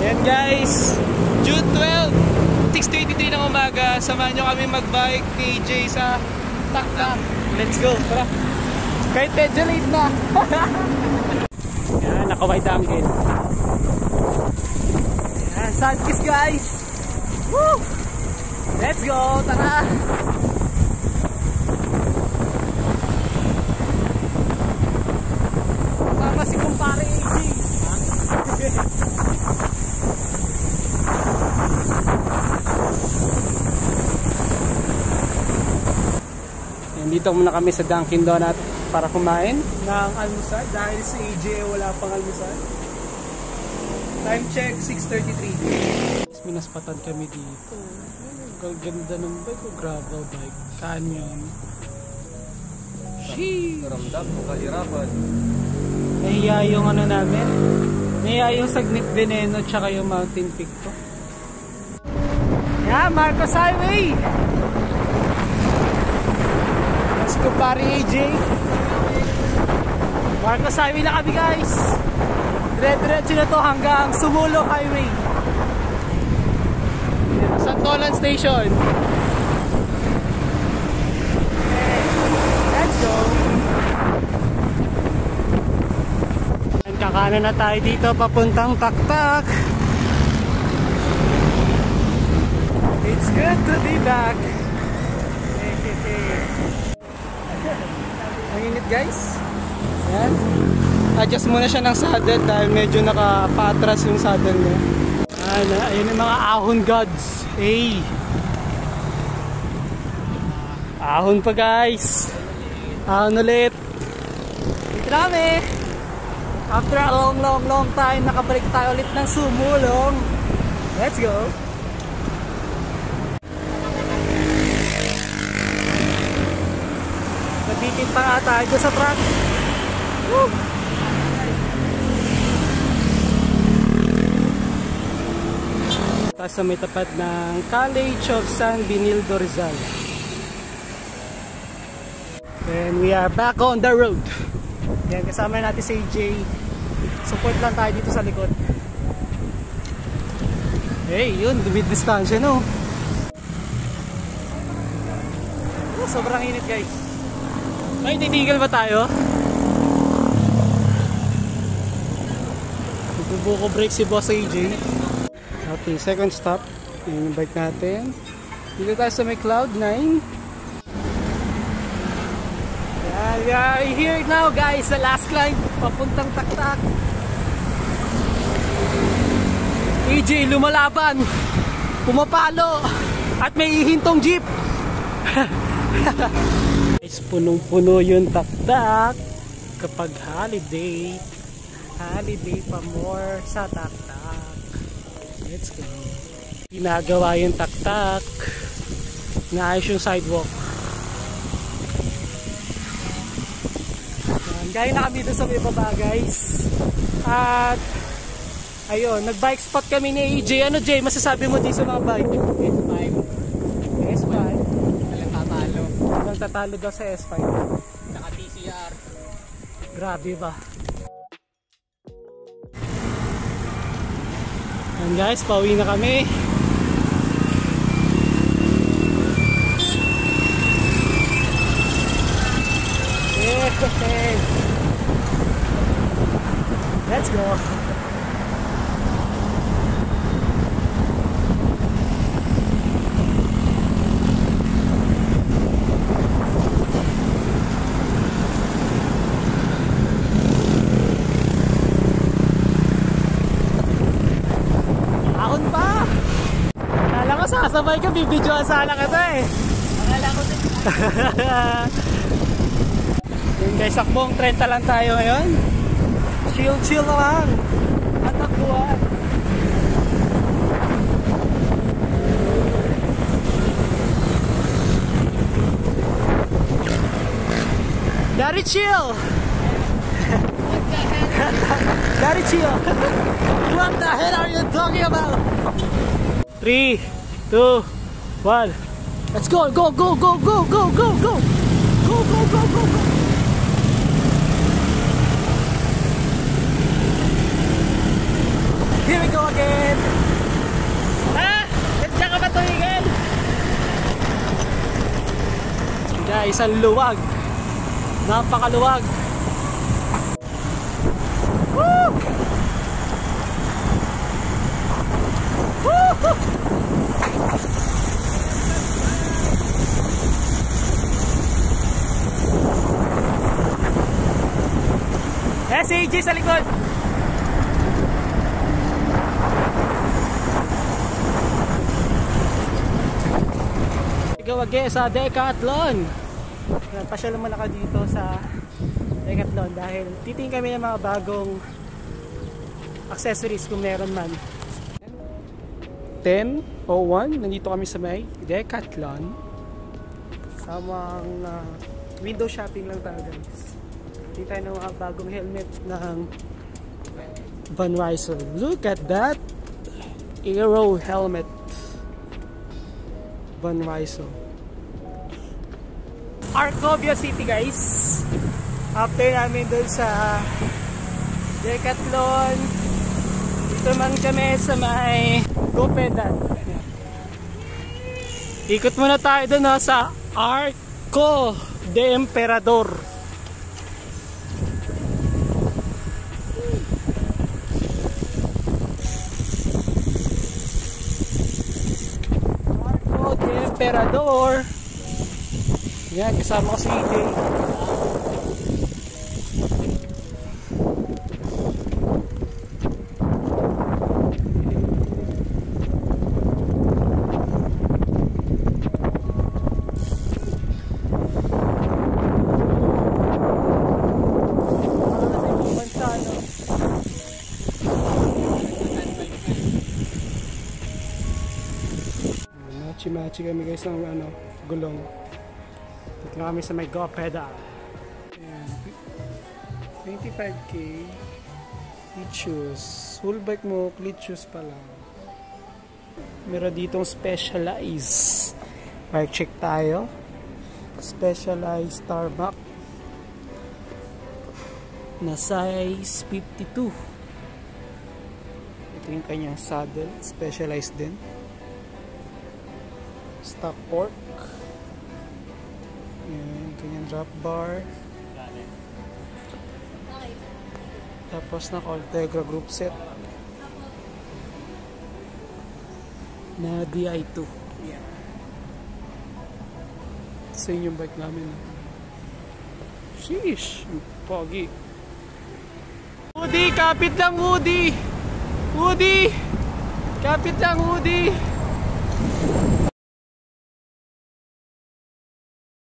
Ayan guys, June 12, 6:23 ng umaga. Samahan nyo kami mag-bike ni AJ sa Taktak. Let's go, tara. Kahit medyo late na. Ayan, naka-white angle. Ayan, sun kiss guys. Woo! Let's go, tara. Sama si kumpare AJ. Dito muna kami sa Dunkin Donut para kumain ng almusal dahil si AJ wala pang almusal. Time check 6:33. Minaspatan kami dito. Ganda ng bike o gravel bike. Canyon. Sheesh! Ramdam ko kahirapan. Nahiya yung ano namin. Nahiya yung Saglit Veneno tsaka yung Mountain Peak ko. Yeah, Marcos Highway! Kumpare AJ Marcos Highway na kami guys. Dire-diretso na to hanggang Sumulong Highway, Santolan Station. Okay, let's go. Kakanan na tayo dito papuntang Taktak. It's good to be back. Ang init guys. Ayan. Adjust muna siya ng saddle dahil medyo nakapatras yung saddle niya. Ayan yung mga ahon gods. Hey. Ahon pa guys. Ahon ulit. Dito na kami. After a long time, nakabalik tayo ulit ng Sumulong. Let's go. Nagbitin pa nga tayo sa truck. Woo! Tapos sa may tapat ng College of San Benildo Rizal. Then we are back on the road. Yan, kasama natin si AJ. Support lang tayo dito sa likod. Hey, yun, dumid-distansya no. Sobrang init guys. Ay, titigil ba tayo? Nagbubuko break si Boss AJ. Okay, second stop. Yung bike natin. Dito tayo sa may Cloud9. Yeah, we are here now guys. The last climb. Papuntang Taktak. AJ lumalaban. Pumapalo. At may ihintong jeep. Punong-puno yung Taktak kapag holiday. Holiday pa more sa Taktak. Let's go. Ginagawa yung Taktak. Naayos yung sidewalk. Gaya na kami doon sa may baba guys. At ayun, nag-bike spot kami ni AJ. Ano Jay, masasabi mo din sa mga bike? S5 tatalo daw sa S5 Naka TCR. Grabe ba? And guys, pauwi na kami. Okay. Let's go. Sasabay ka, bibidyoan sana kita eh. Akala ko din. Yun guys, sakbong 30 lang tayo ngayon. Chill lang. At takbuhan. Very chill. Very chill. What the hell are you talking about? 3, 2, 1. Let's go, go, go, go, go, go, go, go. Go, go, go, go, go. Here we go again. guys, ang luwag. Napakaluwag. Woo! Woo! Yes, AJ sa likod. Ikaw again sa Decathlon. Pasyal naman ako dito sa Decathlon dahil titingin kami ng mga bagong accessories kung meron man. 10:01, nandito kami sa may Decathlon. Samang window shopping lang tayo guys. Tingin tayo ng mga bagong helmet ng Banwaiso. Look at that! Aero helmet. Banwaiso. Arcovia City guys. After namin dun sa Decathlon, dito man kami sa may Gopedal. Ikot muna tayo dun sa Arco de Emperador. Arco de Emperador. Yan, kasama ko si EJ. Machi-machi kami guys ng gulong. Dito na kami sa may Gopedal. 25k cleat shoes. Full bike mo, cleat shoes pa lang. Meron ditong Specialized. Bike check tayo. Specialized Starbucks na size 52. Ito yung kanyang saddle. Specialized din. Stock pork. Yan, kanyang drop bar. Tapos naka-Ultegra group set na DI2. Sa yung bike namin. Sheesh, pogi. Woody, kapit lang Woody. Woody, kapit lang Woody.